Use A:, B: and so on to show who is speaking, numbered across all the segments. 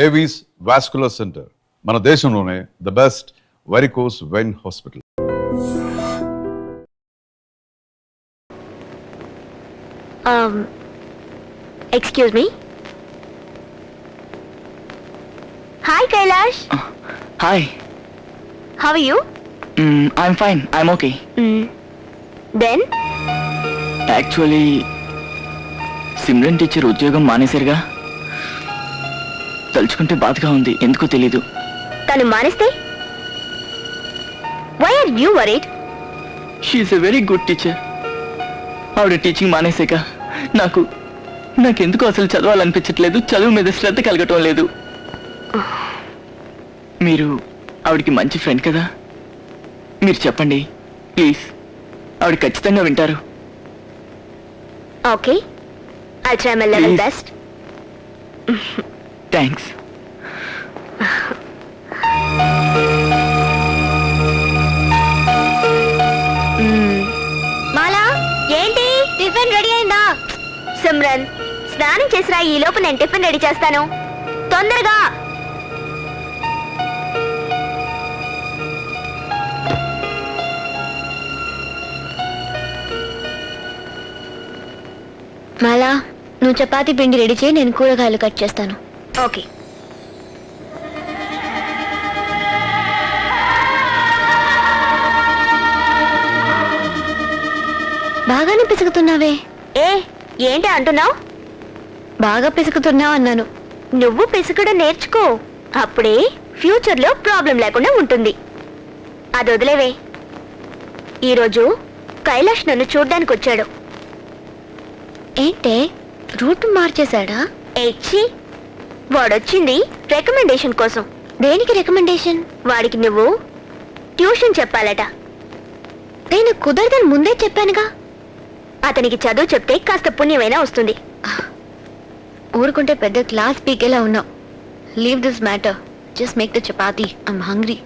A: Avis vascular centre మన దేశంలోనే the best varicose vein hospital.
B: Excuse me. Hi Kailash.
C: Hi.
B: How are you?
C: I'm fine. I'm okay.
B: Then?
C: Actually, Simran teacher ఉద్యోగం మానేశారుగా. తలుచుకుంటే బాధగా ఉంది, ఎందుకో తెలీదు.
B: తను మానేస్తే? Why are you worried?
C: She is a very good teacher. ఆవిడ టీచింగ్ మానేశాక నాకెందుకు అసలు చదవాలనిపించట్లేదు, చదువు మీద శ్రద్ధ కలగటం లేదు. మీరు ఆవిడకి మంచి ఫ్రెండ్ కదా, మీరు చెప్పండి ప్లీజ్, ఆవిడ ఖచ్చితంగా వింటారు.
B: Okay, I'll try my level best.
C: Thanks.
B: మాలా, ఏంటి టిఫిన్ రెడీ అయిందా? సిమ్రన్, స్నానం చేసిరా, ఈ లోపు నేను టిఫిన్ రెడీ చేస్తాను, తొందరగా. మాలా, నువ్వు చపాతీ పిండి రెడీ చేయి, నేను కూరగాయలు కట్ చేస్తాను. ఓకే. బాగానే పిసుకుతున్నావే. ఏంటి అంటున్నావు? బాగా పిసుకుతున్నావు అన్నాను. నువ్వు పిసుకుడు నేర్చుకో, అప్పుడే ఫ్యూచర్లో ప్రాబ్లం లేకుండా ఉంటుంది. అది వదిలేవే. ఈరోజు కైలాష్ నన్ను చూడ్డానికి వచ్చాడు. ఏంటే రూట్ మార్చేశాడా? ఏచ్చి, వాడొచ్చింది రికమెండేషన్ కోసం. దేనికి రికమెండేషన్? వాడికి నువ్వు ట్యూషన్ చెప్పాలట. నేను కుదరదని ముందే చెప్పానుగా. అతనికి చదువు చెప్తే కాస్త పుణ్యమైనా వస్తుంది. ఊరుకుంటే పెద్ద క్లాస్ పీకేలా ఉన్నావు. Leave this matter, just make the chapati, I'm hungry.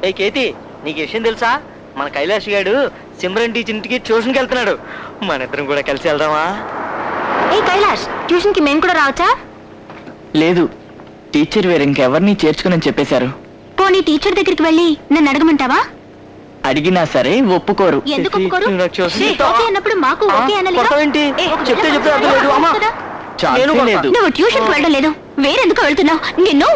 D: ఏ కేతి, నీకు విషయం తెలుసా? మన కైలాష్ గారు సిమ్రన్ టీచర్ ఇంటికి ట్యూషన్కి వెళ్తున్నాడు. మన ఇద్దరం కూడా కలిసి వెళ్దామా?
B: ఏ కైలాష్, ట్యూషన్కి మేము కూడా రావచ్చా?
C: లేదు, టీచర్ వేరే ఇంకెవరిని చేర్చుకుని చెప్పేశారు.
B: పోనీ టీచర్ దగ్గరికి వెళ్ళి నన్ను అడగమంటావా?
C: అడిగినా సరే ఒప్పుకోరు.
B: ఎందుకు ఒప్పుకోరు?
D: ఓకే
B: అన్నప్పుడు మాకు ఓకే అనాలి.
D: చెప్తే
C: లేదు.
B: నువ్వు ట్యూషన్కి వెళ్ళడం లేదు, వేరెందుకు వెళ్తున్నావు? నిన్ను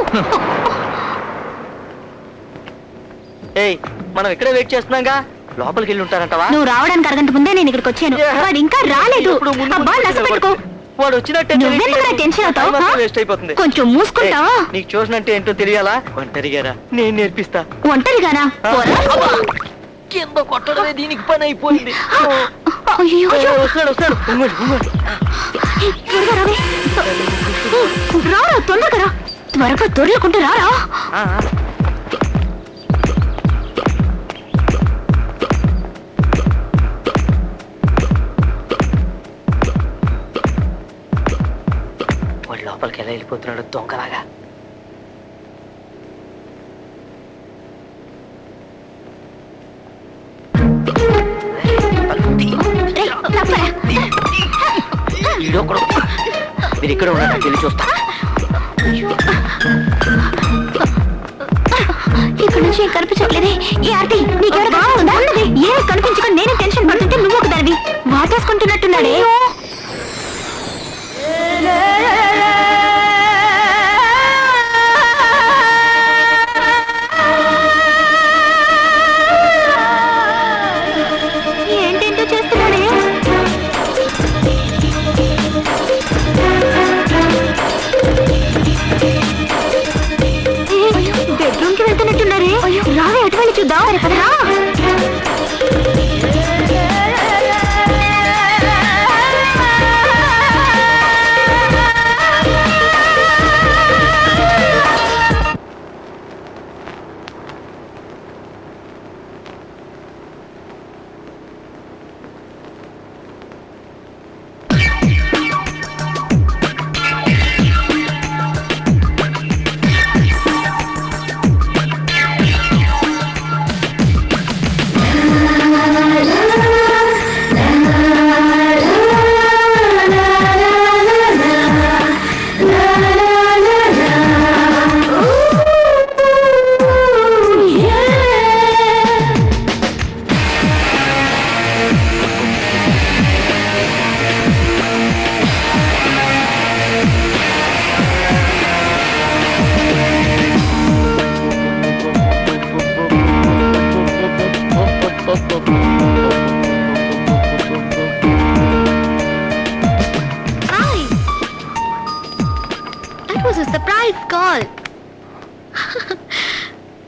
D: ఏయ్, మనం ఇక్కడే వెయిట్ చేస్తున్నాగా, లోపలికి వెళ్ళి ఉంటారంటవా?
B: నువ్వు రావడానికి అరగంట ముందే నేను ఇక్కడికి వచ్చాను, వాడు ఇంకా రాలేదు. అబ్బా, నష్టపెట్టుకో.
D: వాడు వచ్చినట్టే
B: టెన్షన్ అవుతావు?
D: వేస్ట్ అయిపోతుంది.
B: కొంచెం మూసుకుంటావా?
D: నీకు ట్యూషన్ అంటే ఏంటో తెలియాలా? ఒంటరిగారా, నేను నేర్పిస్తా.
B: ఒంటరిగానా?
D: కింద కొట్టడమే దీనికి పని అయిపోయింది.
B: వస్తాడు. రారా, తొందరగా రా, త్వరగా దొరలకుంటూ రారా.
D: వాడు లోపలికి ఎలా వెళ్ళిపోతున్నాడు దొంగలాగా. మీరు ఇక్కడ ఉన్నా వెళ్ళి చూస్తా.
B: ఇక్కడ నుంచి ఏం కనిపించట్లేదే. ఏ ఆర్తి, నీకెవరు ఉన్నది? ఏమి కనిపించక నేను టెన్షన్ పడుతుంటే నువ్వు ఒక దానివి వాటేసుకుంటున్నట్టున్నాడే. ఏంటేంటో చేస్తున్నాడే. బెడ్రూమ్ కి వెళ్తున్నట్టున్నారే. రావే, అటు వెళ్ళి చూద్దాం. రా. Nice call.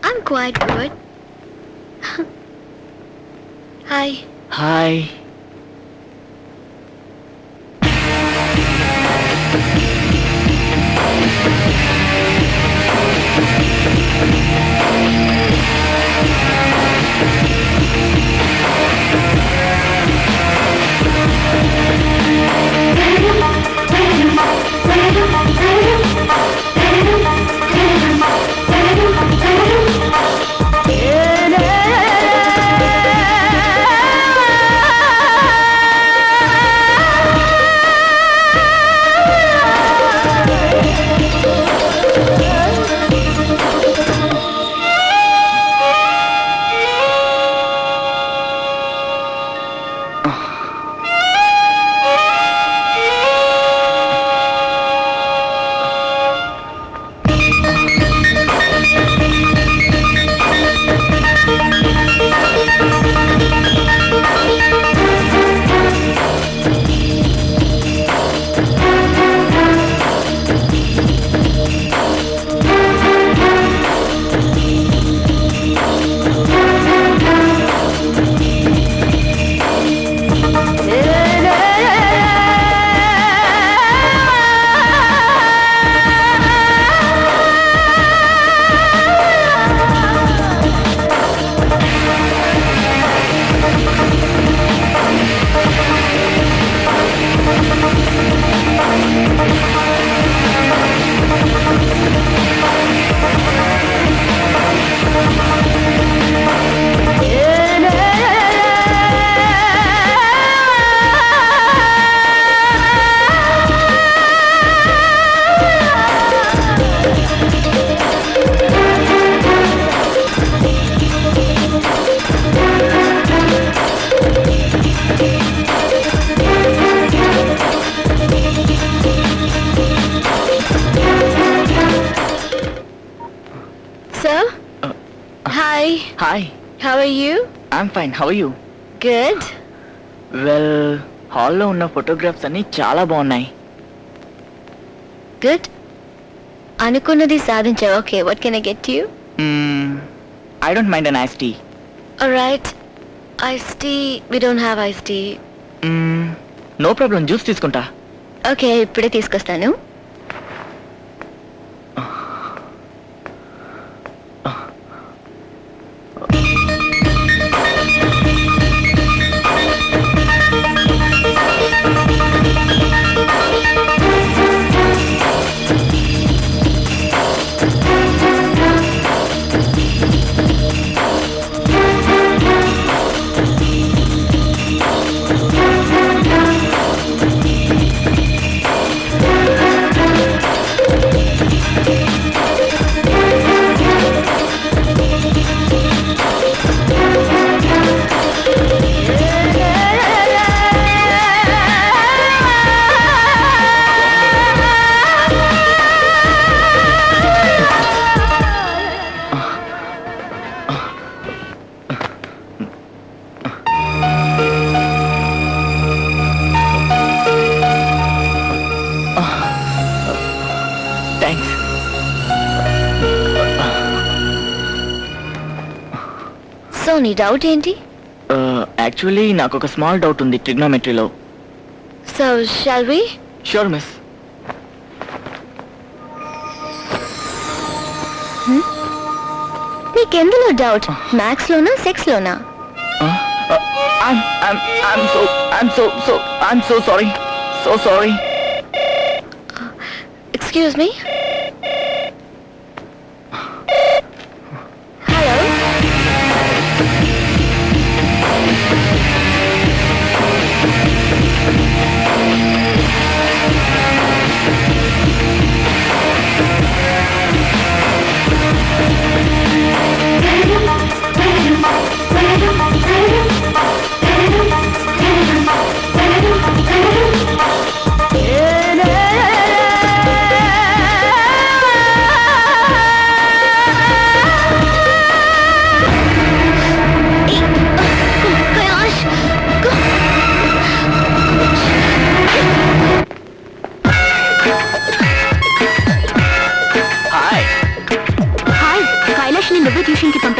B: I'm quite good. Hi.
C: Hi.
B: Sir? Hi.
C: Hi.
B: How are you?
C: I'm fine. How you?
B: Good.
C: Well, హాల్లో ఉన్న ఫోటోగ్రాఫ్స్ అన్నీ చాలా బాగున్నాయి.
B: Good. అనుకున్నది సాధించావు. Okay, what can I get you?
C: I don't mind an ice tea.
B: Alright. Iced tea. We don't have iced tea.
C: No problem, juice తీసుకుంటా.
B: Okay, ఇప్పుడే తీసుకొస్తాను.
C: థ్యాంక్స్.
B: సో నీ డౌట్ ఏంటి?
C: యాక్చువల్లీ నాకు ఒక స్మాల్ డౌట్ ఉంది ట్రిగ్నోమెట్రీలో.
B: So shall we?
C: Sure miss.
B: నీకెందులో doubt? Maths లోనా, సెక్స్ లోనా?
C: I'm so sorry. So sorry.
B: Excuse me? Hello?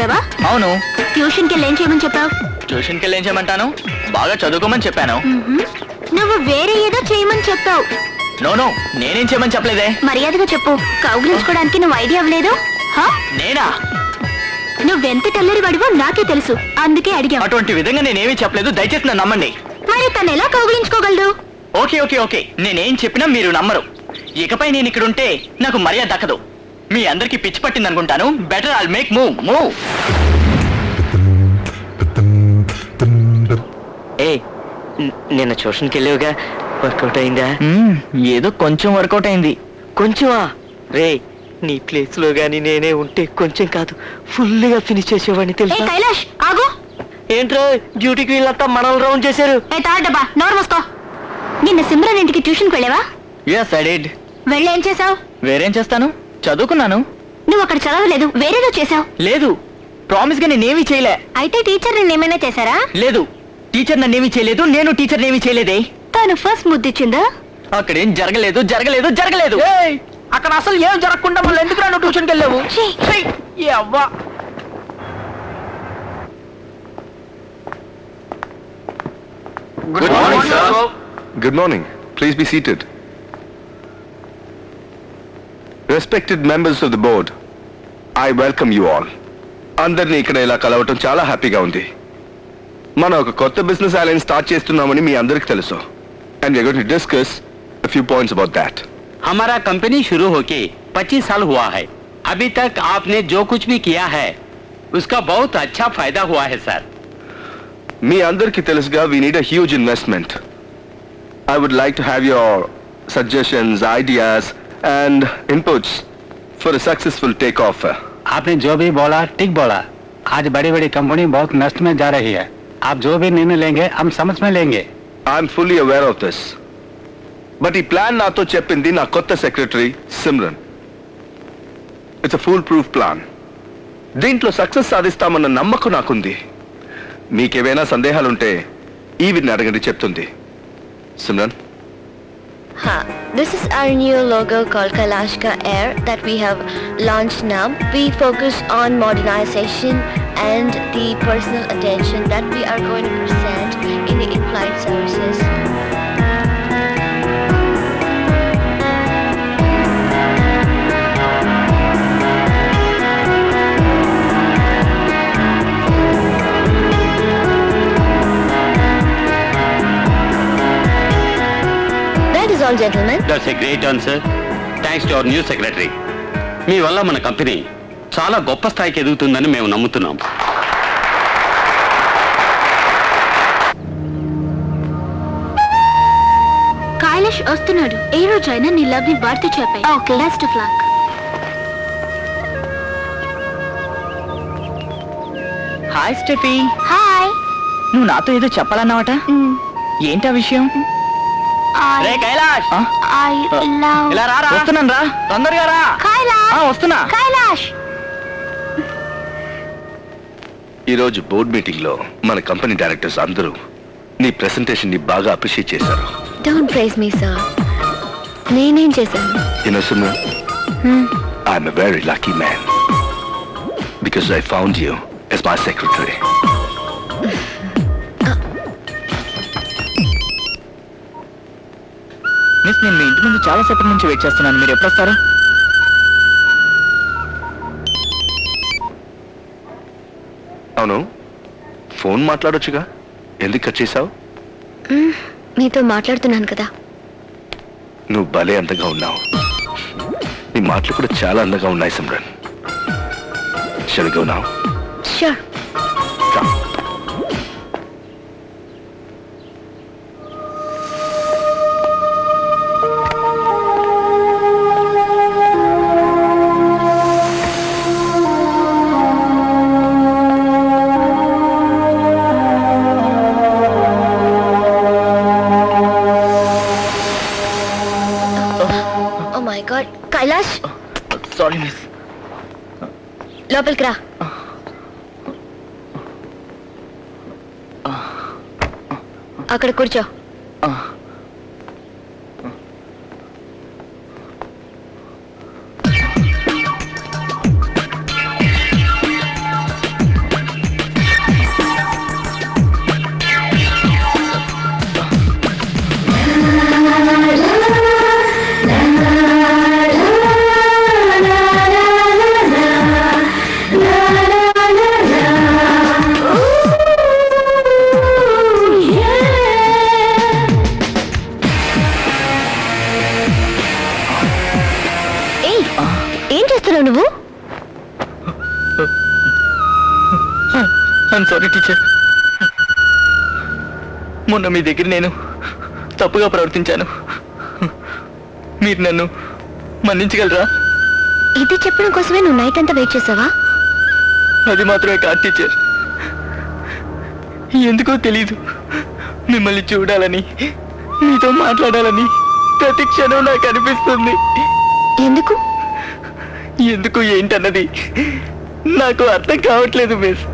B: చెప్పావా?
C: అవును.
B: ట్యూషన్కి వెళ్ళి ఏం చేయమని చెప్పావు?
C: ట్యూషన్కి వెళ్ళి ఏం చేయమంటాను? బాగా చదువుకోమని చెప్పాను.
B: నువ్వు వేరే ఏదో చేయమని చెప్పావు.
C: నో నేనేం చేయమని చెప్పలేదే.
B: మర్యాదగా చెప్పు. కౌగిలించుకోవడానికి నువ్వు ఐడియా అవ్వలేదు.
C: నేనా?
B: నువ్వెంత టల్లరి వాడివో నాకే తెలుసు, అందుకే అడిగా.
C: అటువంటి విధంగా నేనేమీ చెప్పలేదు, దయచేసి నన్ను నమ్మండి.
B: మరి తను ఎలా కౌగిలించుకోగలడు?
C: ఓకే నేనేం చెప్పినా మీరు నమ్మరు. ఇకపై నేను ఇక్కడ ఉంటే నాకు మర్యాద దక్కదు. మీ అందరికి పిచ్చి పట్టింది అనుకుంటాను. Better I'll make move.
D: ఏ నిన్న ట్యూషన్కి వెళ్ళావుగా, వర్కౌట్ అయిందా?
C: ఏదో కొంచెం వర్కౌట్ అయింది.
D: కొంచెమా? రే నీ ప్లేస్ లో గానీ నేనే ఉంటే కొంచెం కాదు ఫుల్ గా ఫినిష్ చేసేవాడిని తెలుసా?
B: కైలాష్ ఆగు.
D: ఏంట్రా డ్యూటీకి వీళ్ళంతా మనల్ని రౌండ్ చేశారు?
B: తాడబ్బా నోరు మూసుకో. నిన్న సిమ్రన్ ఇంటికి ట్యూషన్కి వెళ్ళావా?
C: yes I did.
B: వెళ్ళేం చేసావు?
C: వేరేం చేస్తాను, చదువుకున్నాను.
B: నువ్వు అక్కడ చదవలేదు, వేరేదో చేసావు.
C: లేదు, ప్రామిస్ గా నేనేమీ చేయలే.
B: అయితే టీచర్ నిన్ను ఏమైనా చేశారా?
C: లేదు, టీచర్ నన్నేమీ చేయలేదు, నేను టీచర్ ఏమీ చేయలేదే.
B: తను ఫస్ట్ ముద్దిచ్చిందా?
C: అక్కడేం జరగలేదు. అక్కడ అసలు ఏం జరగకుండా మళ్ళీ ఎందుకు నన్ను ట్యూషన్కి వెళ్ళావు? అవ్వా.
E: Good morning, sir. Good morning. Please be seated. Respected members of the board, I welcome you all. అందరినీ ఇక్కడ ఇలా కలవటం చాలా హ్యాపీగా ఉంది. మనం ఒక కొత్త బిజినెస్ అలయన్స్ స్టార్ట్ చేస్తున్నామని మీ అందరికీ తెలుసు. And we are going to discuss a few points about that.
F: हमारा कंपनी शुरू होके 25 साल हुआ है. अभी तक आपने जो कुछ भी किया है उसका बहुत अच्छा फायदा हुआ है सर.
E: మీ అందరికీ తెలుసుగా we need a huge investment. I would like to have your suggestions, ideas and inputs for a successful takeoff.
F: आपने जो भी बोला ठीक बोला. आज बड़ी बड़ी कंपनी बहुत नष्ट में जा रही है. आप जो भी निर्णय लेंगे हम समझ में लेंगे.
E: I'm fully aware of this. But ఈ ప్లాన్ నాతో చెప్పింది నా కొత్త secretary Simran. It's a full proof plan. దీంట్లో సక్సెస్ సాధిస్తామన్న నమ్మకం నాకుంది. మీకేమైనా సందేహాలుంటే ఈవిని అడగండి, చెప్తుంది. Simran,
B: This is our new logo called Kailashka Air that we have launched now. We focus on modernization and the personal attention that we are going to present in the in-flight services. Gentlemen,
F: That's a great answer. Thanks to our new secretary. మీ వల్ల మన company చాలా గొప్ప స్థాయికి ఎదుగుతుందని మేము నమ్ముతున్నాం.
B: కైలాష్ వస్తున్నాడు. ఏ రోజైనా నీ లవ్ ని వాడితో చెప్పాయి. Okay, best of luck.
C: Hi Steffi.
B: Hi.
C: నువ్వు నాతో ఏదో చెప్పాలన్నావట, ఏంటా విషయం? రే కైలాష్,
B: I love.
C: ఇలా రా. వస్తున్నాను రా, తొందరగా రా.
B: కైలాష్.
C: వస్తున్నా.
B: కైలాష్.
E: ఈరోజు బోర్డ్ మీటింగ్ లో మన కంపెనీ డైరెక్టర్స్ అందరూ నీ ప్రెసెంటేషన్ ని బాగా అప్రిషియేట్ చేశారు.
B: Don't praise me, sir. నేనేం చేశాను?
E: You know, Simran, I'm a very lucky man because I found you as my secretary.
C: Miss, నేను మీ ఇంటి ముందు చాలా సేపటి నుంచి వెయిట్ చేస్తున్నాను. మీరు ఎప్పుడు వస్తారు?
E: అవును, ఫోన్ మాట్లాడొచ్చుగా, ఎందుకు కట్ చేసావు?
B: మీతో మాట్లాడుతున్నాను కదా.
E: నువ్వు భలే అందంగా ఉన్నావు. నీ మాటలు కూడా చాలా అందంగా ఉన్నాయి Simran. Shall we go now?
B: Sure.
E: Come.
B: Oh my God. Kailash,
C: sorry miss.
B: లోపలికి రా. అక్కడ కూర్చో. ఏం చేస్తున్నావు నువ్వు?
C: I'm sorry teacher. మొన్న మీ దగ్గర నేను తప్పుగా ప్రవర్తించాను. మీరు నన్ను మన్నించగలరా?
B: ఇది చెప్పడం కోసమే నువ్వు నైట్ అంతా వెయిట్ చేసావా?
C: అది మాత్రమే కాదు టీచర్, ఎందుకో తెలీదు, మిమ్మల్ని చూడాలని, మీతో మాట్లాడాలని ప్రతి క్షణం నాకు అనిపిస్తుంది.
B: ఎందుకు?
C: ఎందుకు ఏంటన్నది నాకు అర్థం కావట్లేదు మిస్.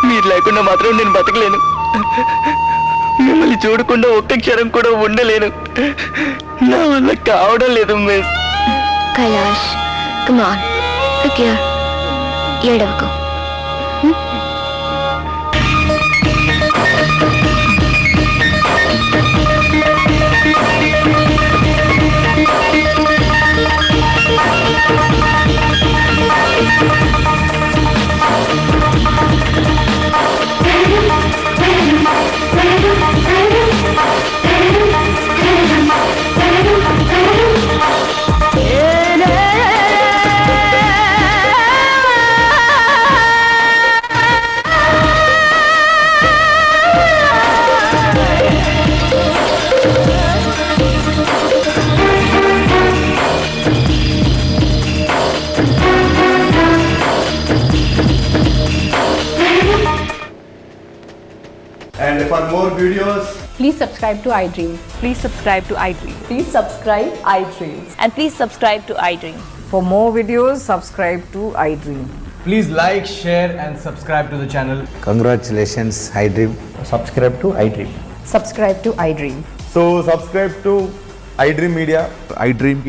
C: మీరు లేకుండా మాత్రం నేను బతకలేను. మిమ్మల్ని చూడకుండా ఒక్క క్షణం కూడా ఉండలేను. నా వల్ల కావడం లేదు miss.
B: Kailash, come on, look here. ఏడవకు.
G: And for more videos,
H: Please subscribe to iDream.
I: Please subscribe to iDream.
H: Please subscribe iDream.
I: And please subscribe to iDream.
H: For more videos, subscribe to iDream.
G: please like, share and subscribe to the channel.
J: Congratulations, iDream.
G: Subscribe to iDream.
H: Subscribe to iDream.
G: So subscribe to iDream Media.
K: iDream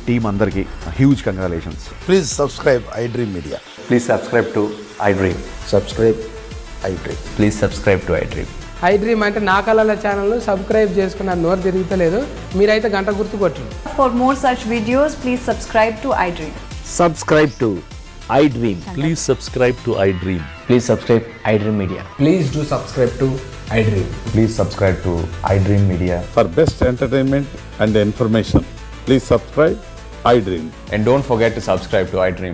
K: team అందరికి huge congratulations.
J: Please subscribe iDream Media.
K: Please subscribe to iDream.
J: Subscribe iDream.
K: Please subscribe to iDream.
H: iDream అంటే నా కళల channel subscribe చేసుకున్న నోరు తిరుగుతలేదు, మీరైతే గంట గుర్తు కొట్టండి.
I: For more such videos, please subscribe to iDream.
J: Subscribe to iDream.
K: Please subscribe to iDream.
C: Please subscribe iDream media.
G: Please do subscribe to iDream.
K: Please subscribe to iDream media.
L: For best entertainment and information, please subscribe iDream.
K: And don't forget to subscribe to iDream.